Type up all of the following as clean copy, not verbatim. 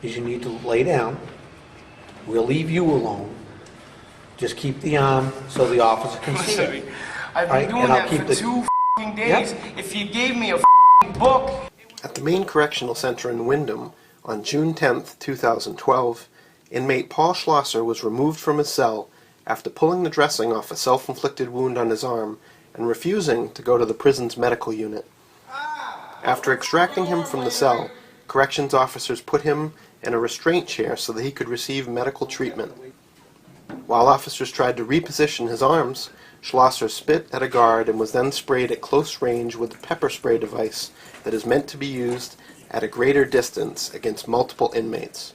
is you need to lay down. We'll leave you alone. Just keep the arm so the officer can see it. I've been doing that for 2 days. Yep. If you gave me a book. At the Maine Correctional Center in Windham, on June 10, 2012, inmate Paul Schlosser was removed from his cell after pulling the dressing off a self-inflicted wound on his arm and refusing to go to the prison's medical unit. After extracting him from the cell, corrections officers put him in a restraint chair so that he could receive medical treatment. While officers tried to reposition his arms, Schlosser spit at a guard and was then sprayed at close range with a pepper spray device that is meant to be used at a greater distance against multiple inmates.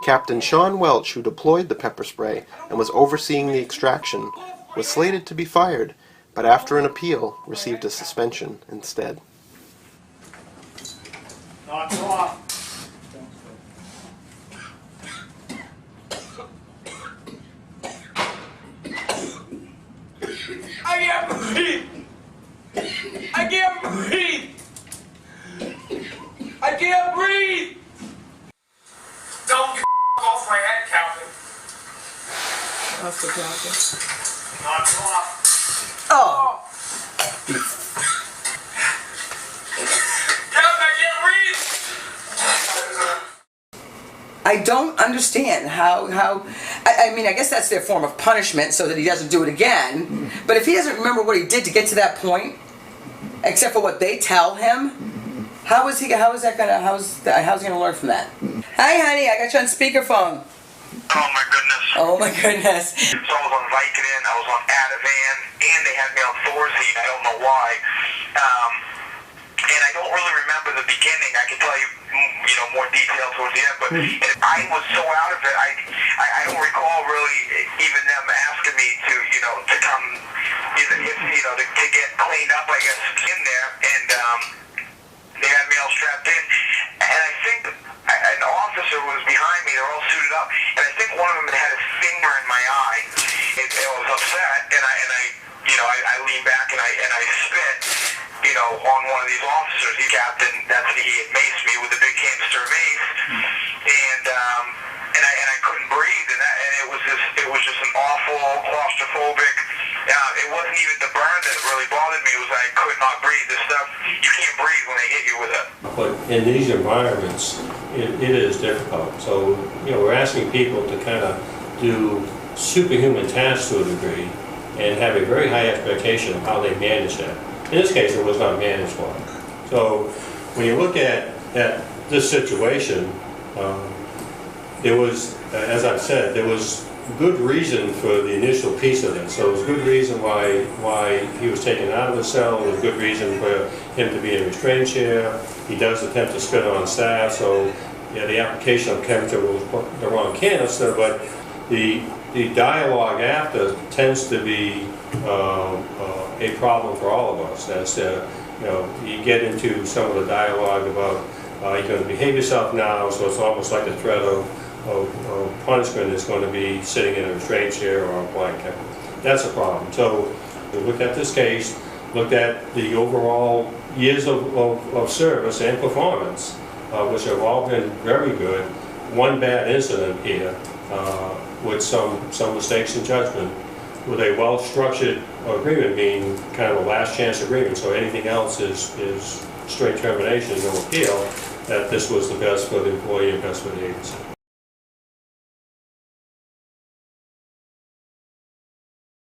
Captain Sean Welch, who deployed the pepper spray and was overseeing the extraction, was slated to be fired, but after an appeal, received a suspension instead. Knock it off. I can't breathe. I can't breathe. I can't breathe. Don't get off my head, Captain. That's the captain. Knock it off. Oh! Captain, I can't breathe. I don't understand how I mean, I guess that's their form of punishment so that he doesn't do it again. But if he doesn't remember what he did to get to that point, except for what they tell him, how's he gonna learn from that? Hi, honey, I got you on speakerphone. Oh my goodness. Oh my goodness. So I was on Vicodin, I was on Ativan, and they had me on Thorazine. I don't know why. And I don't really remember the beginning. I can tell you, more details towards the end. But I was so out of it. I don't recall really even them asking me to, to come, to get cleaned up, I guess, in there. And they had me all strapped in. And I think an officer was behind me. They're all suited up, and I think one of them had his finger in my eye. I was upset, and I leaned back and I spit, on one of these officers. He captain, he had maced me with a big hamster mace, and I couldn't breathe, and it was just an awful claustrophobic. It wasn't even the burn that really bothered me. It was I could not breathe. This stuff, you can't breathe when they hit you with it. But in these environments, it is difficult. So, we're asking people to kind of do superhuman tasks to a degree and have a very high expectation of how they manage that. In this case, it was not managed well. So, when you look at this situation, there was, as I've said, there was good reason for the initial piece of it. So there was good reason why he was taken out of the cell. There was good reason for him to be in a restraint chair. He does attempt to spit on staff, so the application of chemical was the wrong canister, but the dialogue after tends to be a problem for all of us. That's you get into some of the dialogue about you're going to behave yourself now, so it's almost like the threat of punishment is going to be sitting in a restraint chair or a blanket. That's a problem. So we looked at this case, looked at the overall years of service and performance, which have all been very good. One bad incident here with some mistakes in judgment, with a well-structured agreement being kind of a last chance agreement, so anything else is straight termination, no appeal, that this was the best for the employee and best for the agency.